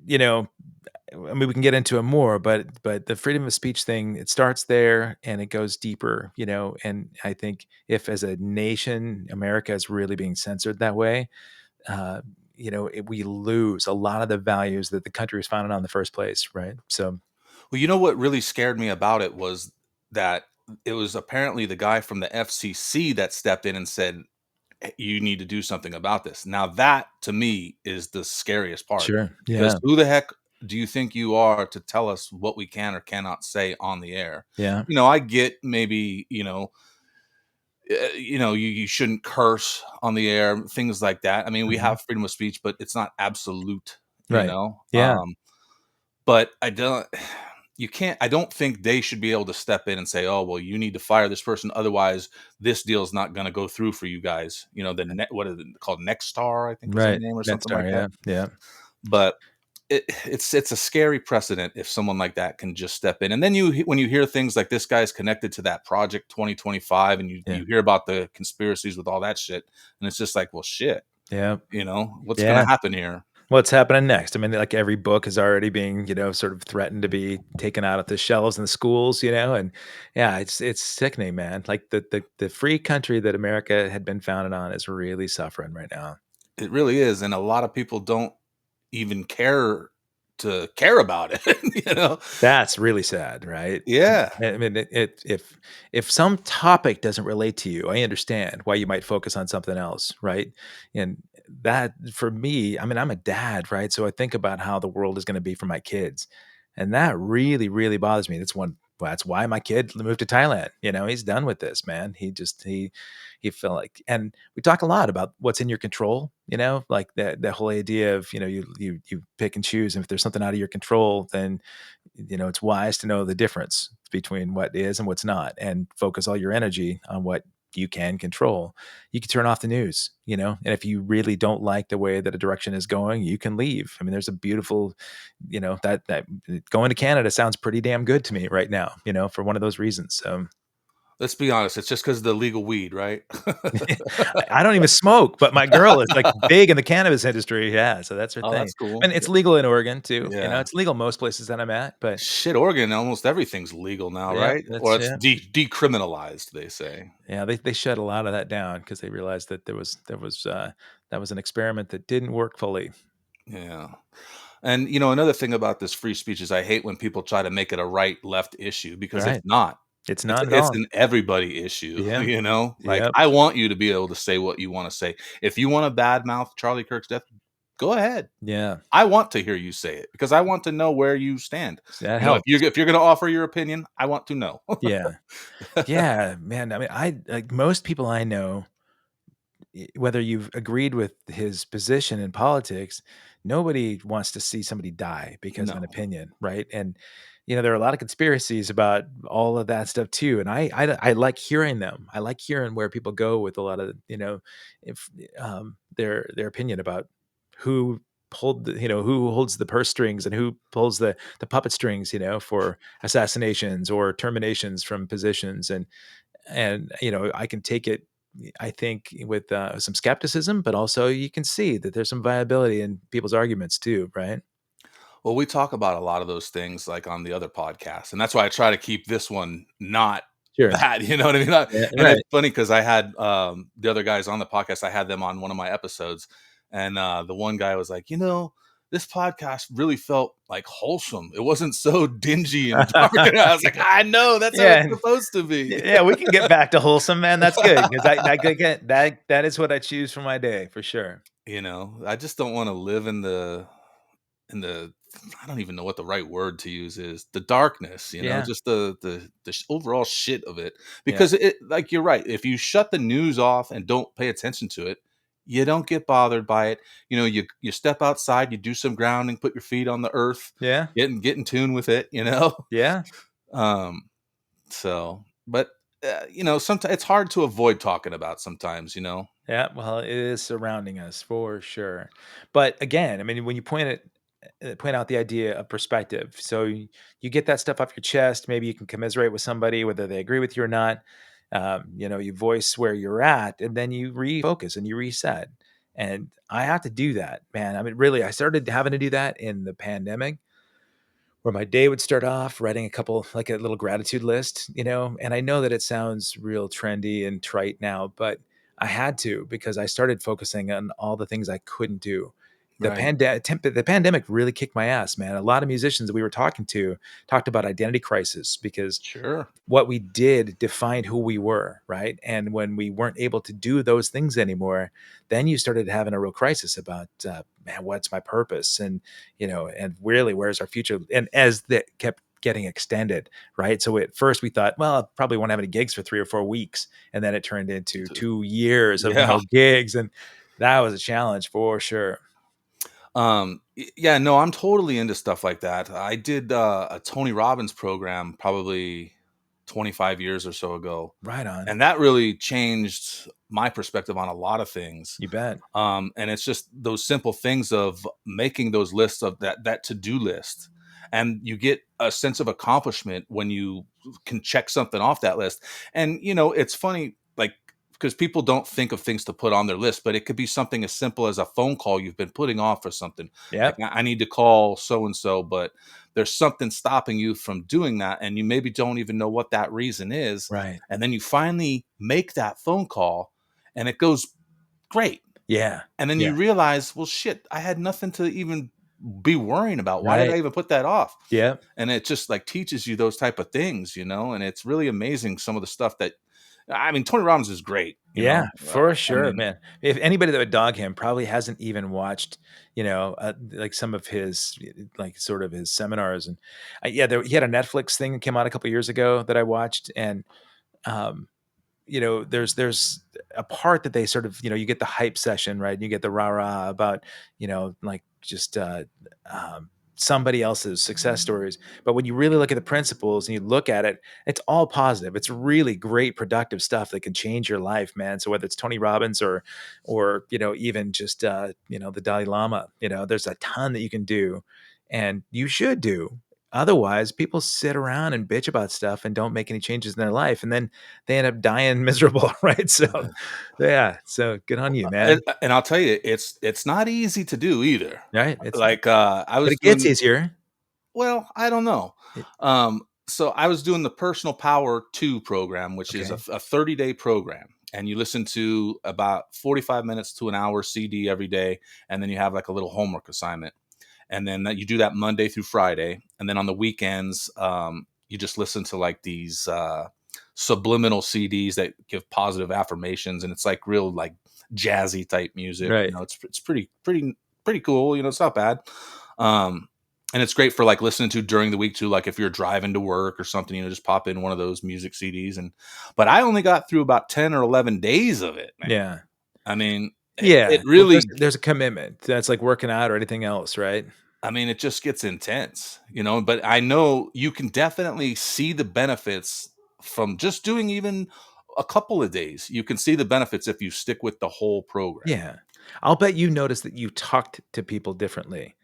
you know, I mean, we can get into it more, but the freedom of speech thing, it starts there and it goes deeper, and I think if as a nation, America is really being censored that way, uh, we lose a lot of the values that the country was founded on in the first place, right? So, Well, what really scared me about it was that it was apparently the guy from the FCC that stepped in and said, you need to do something about this. Now that to me is the scariest part, Sure. because Yeah. who the heck do you think you are to tell us what we can or cannot say on the air? Yeah. I get maybe, you shouldn't curse on the air, things like that. I mean, we Mhm. have freedom of speech, but it's not absolute, you Right. know. Yeah. But I don't you can't I don't think they should be able to step in and say, "Oh, well, you need to fire this person, otherwise this deal's not gonna go through for you guys." The net what is it called? Nexstar, I think is their Right. name or something Netstar, like that. yeah, yeah, But it's a scary precedent if someone like that can just step in. And then when you hear things like this guy's connected to that project 2025, and you yeah, you hear about the conspiracies with all that shit, and it's just like, well, shit, yeah, what's gonna yeah. happen here? What's happening next? I mean, like, every book is already being, sort of threatened to be taken out of the shelves in the schools, and yeah, it's sickening, man. Like, the free country that America had been founded on is really suffering right now. It really is, and a lot of people don't even care about it, you know? That's really sad, right? Yeah. I mean, if some topic doesn't relate to you, I understand why you might focus on something else, right? And that for me, I mean, I'm a dad, right? So I think about how the world is going to be for my kids, and that really, really bothers me. That's why my kid moved to Thailand. He's done with this, man. He felt like, and we talk a lot about what's in your control. Like that whole idea of you pick and choose, and if there's something out of your control, then it's wise to know the difference between what is and what's not and focus all your energy on what you can control. You can turn off the news, and if you really don't like the way that a direction is going, you can leave. I mean, there's a beautiful, that going to Canada sounds pretty damn good to me right now, for one of those reasons. So Let's be honest, it's just because of the legal weed, right? I don't even smoke, but my girl is like big in the cannabis industry. Yeah. So that's her Oh, thing. that's cool. And it's legal in Oregon too. Yeah. It's legal most places that I'm at, but Shit, Oregon, almost everything's legal now, yeah, right? Or that's it's yeah. decriminalized, they say. Yeah, they shut a lot of that down because they realized that that was an experiment that didn't work fully. Yeah. And another thing about this free speech is I hate when people try to make it a right left issue, because it's Right. not. It's It's not at it's all. an everybody issue, Yeah. Like, Yep. I want you to be able to say what you wanna say. If you wanna badmouth Charlie Kirk's death, go ahead. Yeah. I want to hear you say it, because I want to know where you stand. That If helps. you're gonna offer your opinion, I want to know. Yeah. Yeah, man, I mean, I like, most people I know, whether you've agreed with his position in politics, nobody wants to see somebody die because of an No. opinion, right? And there are a lot of conspiracies about all of that stuff too, and I like hearing them. I like hearing where people go with a lot of if their opinion about who who holds the purse strings and who pulls the puppet strings, for assassinations or terminations from positions, and I can take it, I think, with some skepticism, but also you can see that there's some viability in people's arguments too, right? Well, we talk about a lot of those things, like, on the other podcasts, and that's why I try to keep this one not Sure. bad, you know what I mean? Yeah, And it's right. funny because I had, the other guys on the podcast, I had them on one of my episodes, and, the one guy was like, "This podcast really felt, like, wholesome. It wasn't so dingy and dark." And I was like, "I know, that's how Yeah, it's supposed to be." yeah, we can get back to wholesome, man. That's good because that is what I choose for my day for sure. I just don't wanna live in the I don't even know what the right word to use is, the darkness, Yeah, just the overall shit of it, yeah, because like, you're right, if you shut the news off and don't pay attention to it, you don't get bothered by it. You step outside, you do some grounding, put your feet on the earth, yeah, get in tune with it. yeah. um so, but sometimes it's hard to avoid talking about sometimes. Yeah, well, it is surrounding us for sure. But again, I mean, when you point out the idea of perspective, so you get that stuff off your chest. Maybe you can commiserate with somebody, whether they agree with you or not. You voice where you're at, and then you refocus and you reset. And I have to do that, man. I mean, really, I started having to do that in the pandemic where my day would start off writing like a little gratitude list, and I know that it sounds real trendy and trite now, but I had to because I started focusing on all the things I couldn't do. Right. The pandemic really kicked my ass, man. A lot of musicians that we were talking to talked about identity crisis because Sure. what we did defined who we were, right? And when we weren't able to do those things anymore, then you started having a real crisis about, man, what's my purpose? And, and really, where's our future? And as that kept getting extended, right? So at first we thought, well, I probably won't have any gigs for 3 or 4 weeks. And then it turned into T 2 years of Yeah. no gigs. And that was a challenge for sure. Yeah, no, I'm totally into stuff like that. I did, a Tony Robbins program probably 25 years or so ago, Right on. and that really changed my perspective on a lot of things. You bet. And it's just those simple things of making those lists of that to-do list. And you get a sense of accomplishment when you can check something off that list. And it's funny, like, because people don't think of things to put on their list, but it could be something as simple as a phone call you've been putting off or something. Like, Yep. I need to call so and so, but there's something stopping you from doing that, and you maybe don't even know what that reason is. Right. And then you finally make that phone call, and it goes great. Yeah. And then Yeah. you realize, well, shit, I had nothing to even be worrying about. Why did I Right. even put that off? Yep. And it just like teaches you those type of things, and it's really amazing some of the stuff that I mean, Tony Robbins is great, Yeah, for I sure, mean, man. If anybody that would dog him probably hasn't even watched, like some of his, like sort of his seminars, and yeah, he had a Netflix thing that came out a couple years ago that I watched, and um, there's a part that they sort of, you get the hype session, right? And you get the rah rah about, like just somebody else's success stories. But when you really look at the principles and you look at it, it's all positive. It's really great, productive stuff that can change your life, man. So whether it's Tony Robbins or even just the Dalai Lama, there's a ton that you can do, and you should do. Otherwise, people sit around and bitch about stuff and don't make any changes in their life, and then they end up dying miserable, right? So, yeah, so good on you, man. and I'll tell you, it's not easy to do either. Right? It's Like, I but was it gets doing easier. well, I don't know. It So I was doing the Personal Power 2 program, which is a Okay. 30-day program, and you listen to about 45 minutes to an hour CD every day, and then you have like a little homework assignment, and then you do that Monday through Friday, and then on the weekends, you just listen to like these subliminal CDs that give positive affirmations, and it's like real like jazzy type music. Right. It's pretty cool. It's not bad. Um, and it's great for like listening to during the week too. Like if you're driving to work or something, just pop in one of those music CDs. But I only got through about 10 or 11 days of it, man. Yeah. I mean, it Yeah. Well, there's really there's a commitment. That's like working out or anything else, right? I mean, it just gets intense, but I know you can definitely see the benefits from just doing even a couple of days. You can see the benefits if you stick with the whole program. Yeah. I'll bet you notice that you talked to people differently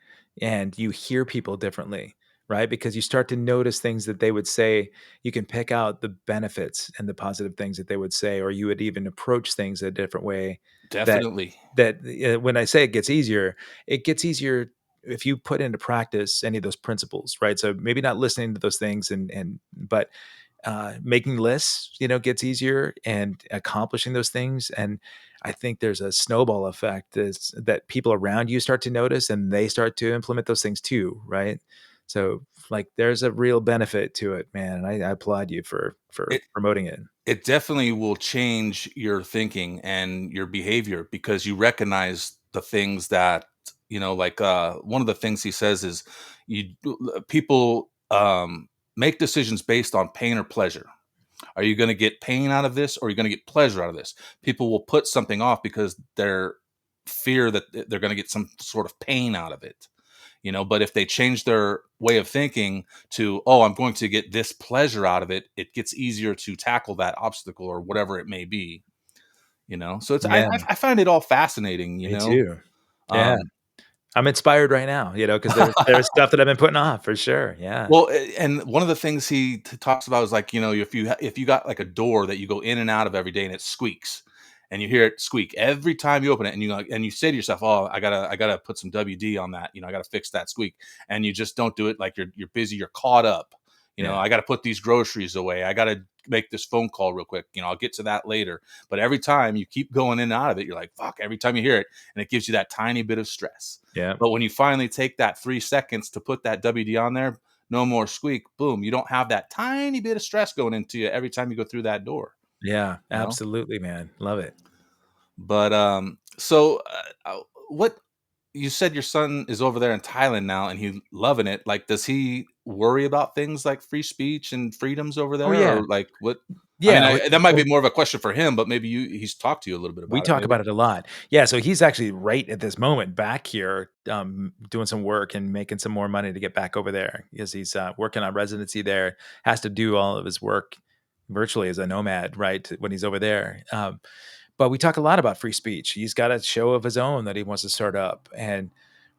and you hear people differently, right? Because you start to notice things that they would say. You can pick out the benefits and the positive things that they would say, or you would even approach things a different way that Definitely. when I say it gets easier if you put into practice any of those principles, right? So maybe not listening to those things but making lists, gets easier and accomplishing those things. And I think there's a snowball effect that people around you start to notice and they start to implement those things too, right? So like there's a real benefit to it, man. And I applaud you for It promoting it. it definitely will change your thinking and your behavior because you recognize the things that, like one of the things he says is people make decisions based on pain or pleasure. Are you going to get pain out of this or are you going to get pleasure out of this? People will put something off because they're fear that they're going to get some sort of pain out of it. But if they change their way of thinking to, oh, I'm going to get this pleasure out of it, it gets easier to tackle that obstacle or whatever it may be. So it's I Yeah, I I find it all fascinating, me too. Yeah. um I'm inspired right now, because there's stuff that I've been putting off for sure. Yeah. Well, and one of the things he talks about is like, if you got like a door that you go in and out of every day and it squeaks, and you hear it squeak every time you open it, and you say to yourself, "Oh, I gotta put some WD on that. I gotta fix that squeak," and you just don't do it. Like you're busy, you're caught up. Yeah. I got to put these groceries away. I got to make this phone call real quick. I'll get to that later. But every time you keep going in and out of it, you're like, fuck, every time you hear it, and it gives you that tiny bit of stress. Yeah. But when you finally take that 3 seconds to put that WD on there, no more squeak, boom, you don't have that tiny bit of stress going into you every time you go through that door, Yeah. you know? Absolutely, man. Love it. But so what you said your son is over there in Thailand now and he's loving it. Like, does he worry about things like free speech and freedoms over Oh, there, yeah. or like what? I mean, Yeah. that might be Well, more of a question for him, but maybe he's talked to you a little bit we about it, talk maybe. about it a lot. Yeah, so he's actually right at this moment back here, doing some work and making some more money to get back over there because he's working on residency there. Has to do all of his work virtually as a nomad, right? When he's over there. But we talk a lot about free speech. He's got a show of his own that he wants to start up, and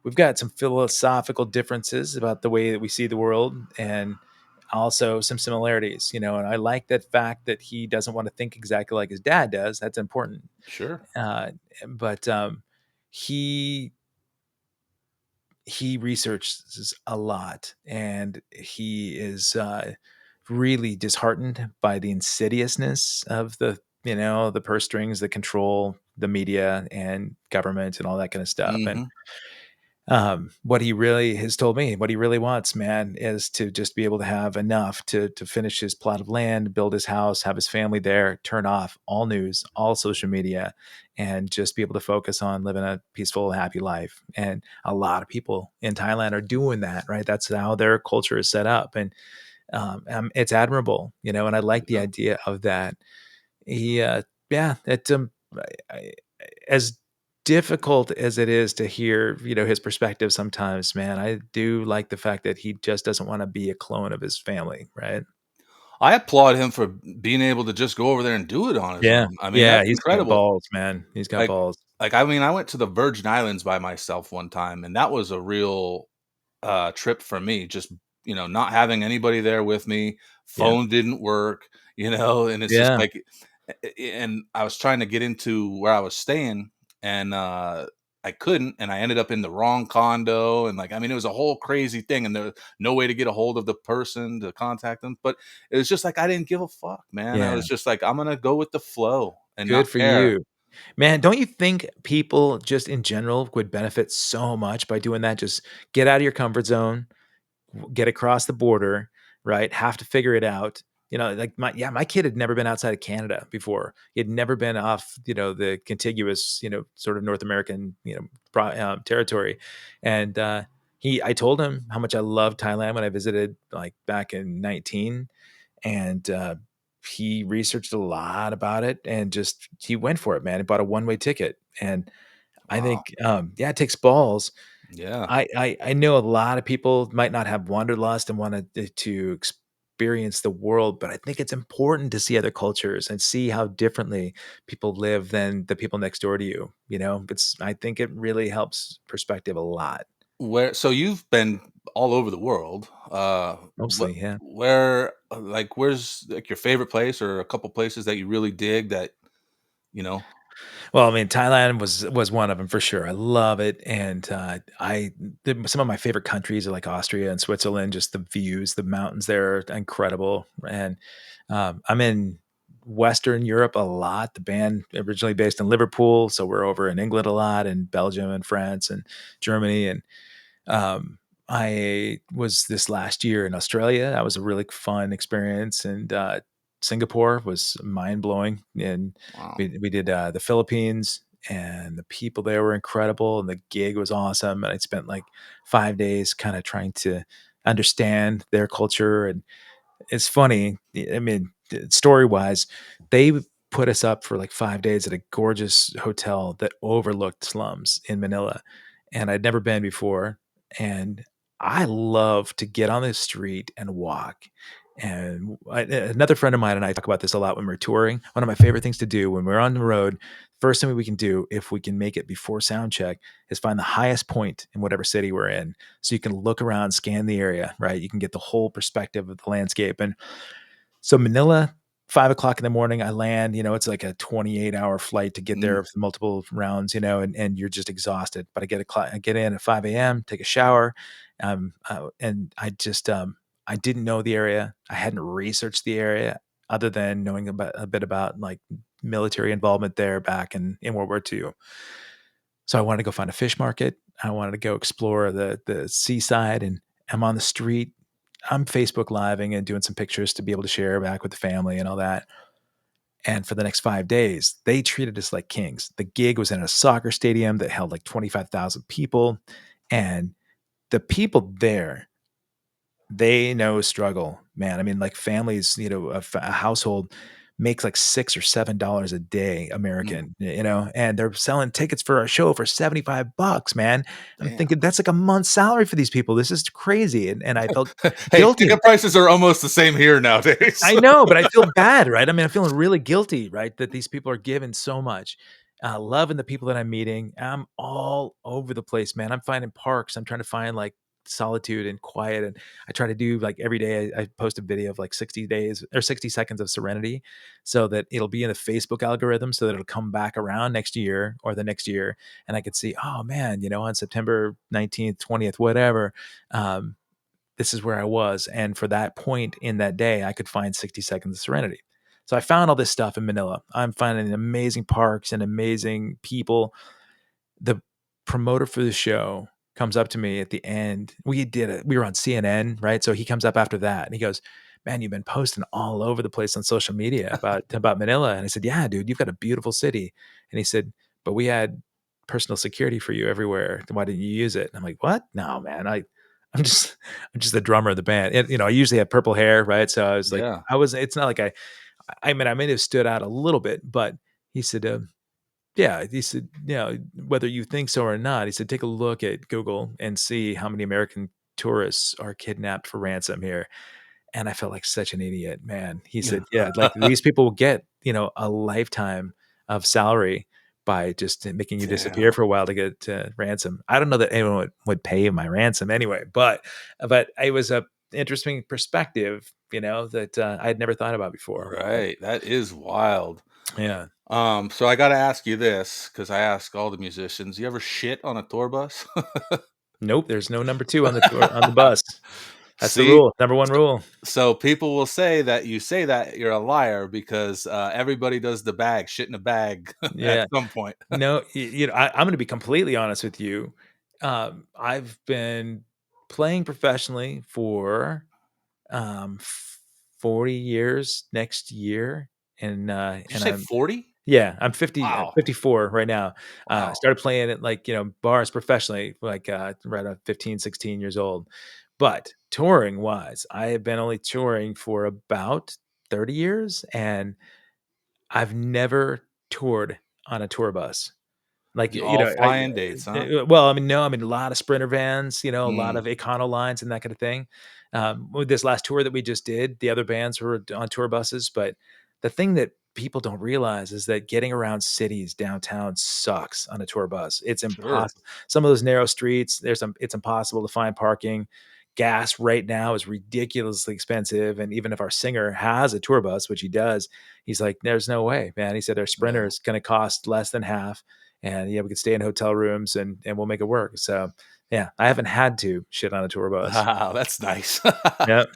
we've got some philosophical differences about the way that we see the world, and also some similarities. And I like that fact that he doesn't want to think exactly like his dad does. That's important. Sure. uh, but he he researches a lot, and he is really disheartened by the insidiousness of the purse strings that control the media and government and all that kind of stuff. And Hmm. what he really has told me, what he really wants, man, is to just be able to have enough to finish his plot of land, build his house, have his family there, turn off all news, all social media, and just be able to focus on living a peaceful, happy life. And a lot of people in Thailand are doing that, right? That's how their culture is set up, and it's admirable, and I like the Yeah. idea of that. He, yeah, I as difficult as it is to hear, his perspective sometimes, man, I do like the fact that he just doesn't wanna be a clone of his family, right? I applaud him for being able to just go over there and do it on his Yeah. own. I mean, Yeah, that's he's got incredible. balls, man. He's got Like balls. I mean, I went to the Virgin Islands by myself one time, and that was a real trip for me. Just not having anybody there with me. Yeah. Phone didn't work, and it's just Yeah. like, and I was trying to get into where I was staying, and I couldn't, and I ended up in the wrong condo, and like, I mean, it was a whole crazy thing, and there was no way to get a hold of the person to contact them. But it was just like I didn't give a fuck, man. I Yeah. was just like, I'm gonna go with the flow and not Good for care. you. Man, don't you think people just in general would benefit so much by doing that? Just get out of your comfort zone, get across the border, right? Have to figure it out. Like my kid had never been outside of Canada before. He had never been off, the contiguous, sort of North American, territory. And I told him how much I loved Thailand when I visited, like back in 19, and he researched a lot about it and just he went for it, man. He bought a one-way ticket, and I Wow. think, yeah, it takes balls. Yeah. I know a lot of people might not have wanderlust and wanted to experience the world, but I think it's important to see other cultures and see how differently people live than the people next door to you. I think it really helps perspective a lot. So you've been all over the world. Mostly, yeah. Where's like your favorite place or a couple places that you really dig that, you know? Well, I mean, Thailand was one of them for sure. I love it, and some of my favorite countries are like Austria and Switzerland. Just the views, the mountains there are incredible, and I'm in Western Europe a lot. The band originally based in Liverpool, so we're over in England a lot, and Belgium and France and Germany, and I was this last year in Australia. That was a really fun experience, and Singapore was mind blowing. And Wow. we did the Philippines, and the people there were incredible, and the gig was awesome. And I spent like 5 days kind of trying to understand their culture. And it's funny. I mean, story wise, they put us up for like 5 days at a gorgeous hotel that overlooked slums in Manila, and I'd never been before. And I love to get on the street and walk. And another friend of mine and I talk about this a lot when we're touring. One of my favorite things to do when we're on the road, first thing we can do if we can make it before sound check is find the highest point in whatever city we're in, so you can look around, scan the area, right? You can get the whole perspective of the landscape. And so Manila, 5 o'clock in the morning, I land. It's like a 28-hour flight to get there Mm. with multiple rounds. And you're just exhausted. But I get in at 5 a.m., take a shower, and I just I didn't know the area. I hadn't researched the area other than knowing about a bit about, like, military involvement there back in World War II. So I wanted to go find a fish market. I wanted to go explore the seaside, and I'm on the street. I'm Facebook Living and doing some pictures to be able to share back with the family and all that. And for the next 5 days, they treated us like kings. The gig was in a soccer stadium that held like 25,000 people, and the people there, they know struggle, man. I mean, like families, a household makes like $6 or $7 a day Mm, American, and they're selling tickets for a show for 75 bucks, man. I'm damn. thinking that's like a month's salary for these people. This is crazy. And I felt Hey, guilty. ticket prices are almost the same here nowadays. I know, but I feel bad, right? I mean, I'm feeling really guilty, right? That these people are giving so much. Loving the people that I'm meeting. I'm all over the place, man. I'm finding parks. I'm trying to find like solitude and quiet. And I try to do like every day, I post a video of like 60 days or 60 seconds of serenity so that it'll be in the Facebook algorithm so that it'll come back around next year or the next year. And I could see, oh man, on September 19th, 20th, whatever. Um, this is where I was. And for that point in that day, I could find 60 seconds of serenity. So I found all this stuff in Manila. I'm finding amazing parks and amazing people. The promoter for the show comes up to me at the end. We were on CNN, right? So he comes up after that and he goes, "Man, you've been posting all over the place on social media about Manila." And I said, "Yeah, dude, you've got a beautiful city." And he said, "But we had personal security for you everywhere. Why didn't you use it?" And I'm like, "What? No, man. I'm just I'm just the drummer of the band." And I usually have purple hair, right? So I was like, Yeah. it's not like I mean, I may have stood out a little bit, but he said, yeah, he said, whether you think so or not, he said, take a look at Google and see how many American tourists are kidnapped for ransom here. And I felt like such an idiot, man. He Yeah. said, yeah, like these people will get, a lifetime of salary by just making you disappear Damn. for a while to get ransom. I don't know that anyone would pay my ransom anyway, but it was a interesting perspective, that I had never thought about before. Right. That is wild. Yeah. So I got to ask you this because I ask all the musicians: you ever shit on a tour bus? Nope. There's no number two on the tour on the bus. That's the See, rule. Number one so, rule. so people will say that you say that you're a liar because everybody does the bag, shit in a bag at Yeah. some point. No, I'm going to be completely honest with you. I've been playing professionally for 40 years next year, and Did you and say I'm 40? yeah, I'm Wow. 54 right now. Wow. Started playing at like, bars professionally, like right at 15, 16 years old. But touring wise, I have been only touring for about 30 years, and I've never toured on a tour bus. Like, All flying dates, huh? well, I mean, no, I mean, a lot of Sprinter vans, a lot Mm, of Econo lines and that kind of thing. With this last tour that we just did, the other bands were on tour buses, but the thing that people don't realize is that getting around cities downtown sucks on a tour bus. It's sure. impossible. Some of those narrow streets, it's impossible to find parking. Gas right now is ridiculously expensive, and even if our singer has a tour bus, which he does, he's like, "There's no way, man." He said, "Our Sprinter Yeah. is gonna cost less than half, and yeah, we could stay in hotel rooms and we'll make it work." So yeah, I haven't had to shit on a tour bus. Wow, that's nice. Yep.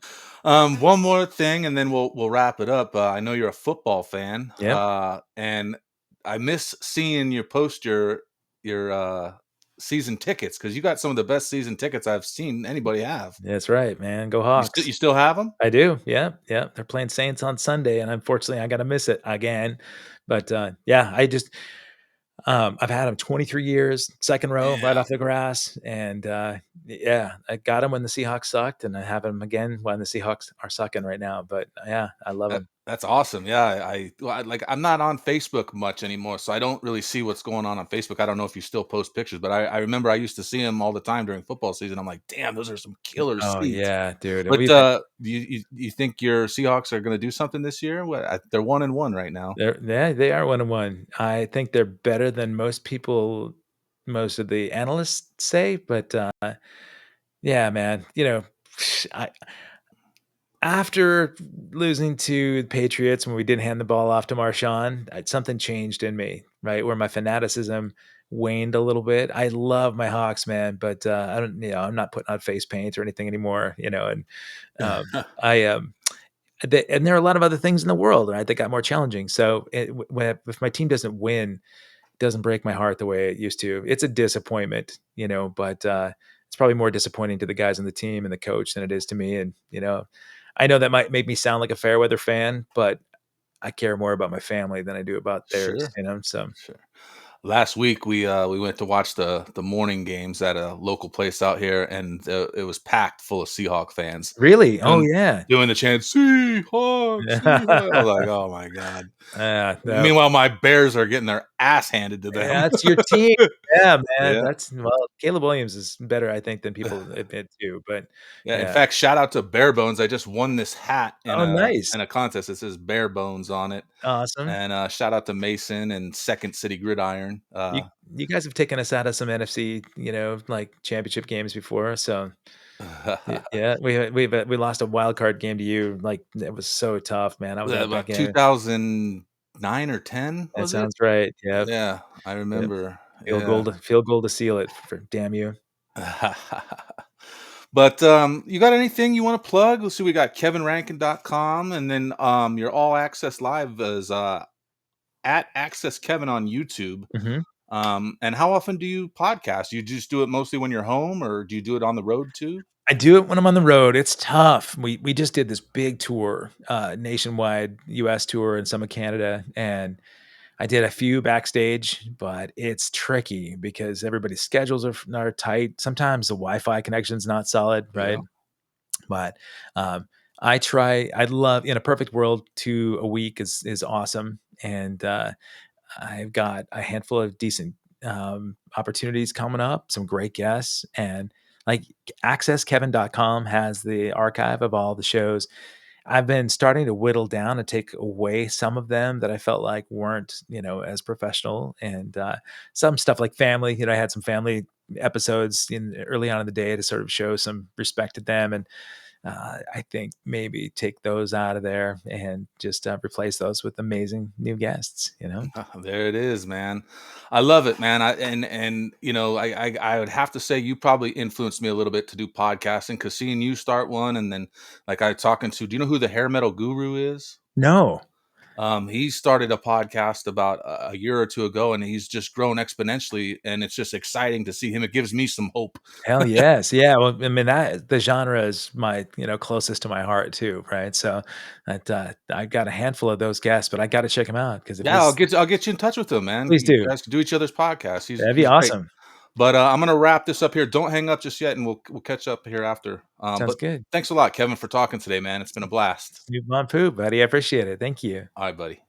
One more thing, and then we'll wrap it up. I know you're a football fan, Yep. and I miss seeing you post your season tickets because you got some of the best season tickets I've seen anybody have. That's right, man. Go You still Hawks. you still have them? I do. Yeah, yeah. They're playing Saints on Sunday, and unfortunately, I gotta miss it again. But yeah, I've had them 23 years, second row, right Yeah. off the grass, and yeah, I got them when the Seahawks sucked, and I have them again when the Seahawks are sucking right now. But yeah, I love them. That's awesome. Yeah, well, like I'm not on Facebook much anymore, so I don't really see what's going on Facebook. I don't know if you still post pictures, but I remember I used to see them all the time during football season. I'm like, damn, those are some killer Oh seats. yeah, dude. And But we've been do you think your Seahawks are going to do something this year? They're 1-1 right now. they are 1 and 1. I think they're better than most of the analysts say, but yeah, man, I after losing to the Patriots when we didn't hand the ball off to Marshawn, something changed in me, right? Where my fanaticism waned a little bit. I love my Hawks, man, but, I don't I'm not putting on face paint or anything anymore, and, I, and there are a lot of other things in the world, right, that got more challenging, so, when if my team doesn't win, it doesn't break my heart the way it used to. It's a disappointment, but, it's probably more disappointing to the guys on the team and the coach than it is to me, and, I know that might make me sound like a fair weather fan, but I care more about my family than I do about theirs, Sure, so. sure. Last week, we went to watch the morning games at a local place out here, and, it was packed full of Seahawk fans Really? Oh, doing yeah. doing the chant, "Seahawks, Seahawks." I was like, "Oh my god." No. Meanwhile, my Bears are getting their ass handed to them. Yeah, that's your team. Yeah, man, Yeah. Caleb Williams is better, I think, than people admit to, but Yeah, in yeah. fact, shout out to Bare Bones. I just won this hat Oh, nice. in a contest. It says Bare Bones on it. Awesome. And, shout out to Mason and Second City Gridiron. You you guys have taken us out of some NFC, like, championship games before, so yeah, we lost a wild card game to you, like, it was so tough, man. I was at that About game. 2009 or 10, That was it? sounds right. Yep, Yeah, I yep. remember. Field Yeah. goal to field goal to seal it for damn you. But, you got anything you wanna plug? Let's see, we got kevinrankin.com, and then, your All Access Live is, at Access Kevin on YouTube. Mhm. And how often do you podcast? You just do it mostly when you're home, or do you do it on the road too? I do it when I'm on the road. It's tough. We just did this big tour, nationwide US tour and some of Canada, and I did a few backstage, but it's tricky because everybody's schedules are tight. Sometimes the Wi-Fi connection's not solid, right? Yeah. But, um, I'd love in a perfect world, 2 a week is awesome, and, I've got a handful of decent, opportunities coming up, some great guests, and, like, accesskevin.com has the archive of all the shows. I've been starting to whittle down and take away some of them that I felt like weren't, as professional, and, some stuff like family, I had some family episodes in early on in the day to sort of show some respect to them, and I think maybe take those out of there and just replace those with amazing new guests. There it is, man. I love it, man. I would have to say you probably influenced me a little bit to do podcasting because seeing you start one, and then like I talking to, do you know who the hair metal guru is? No. He started a podcast about a year or two ago, and he's just grown exponentially, and it's just exciting to see him. It gives me some hope. Hell yes. Yeah. Well, I mean, that the genre is my, closest to my heart too, right? So I've got a handful of those guests, but I got to check them out because if Yeah, his I'll get you in touch with him, man. please You do. guys can do each other's podcasts. That'd be He's great. awesome. But I'm gonna wrap this up here. Don't hang up just yet, and we'll catch up here after. Sounds But good. thanks a lot, Kevin, for talking today, man. It's been a blast. Snoop on poop, buddy. I appreciate it. Thank you. All right, buddy.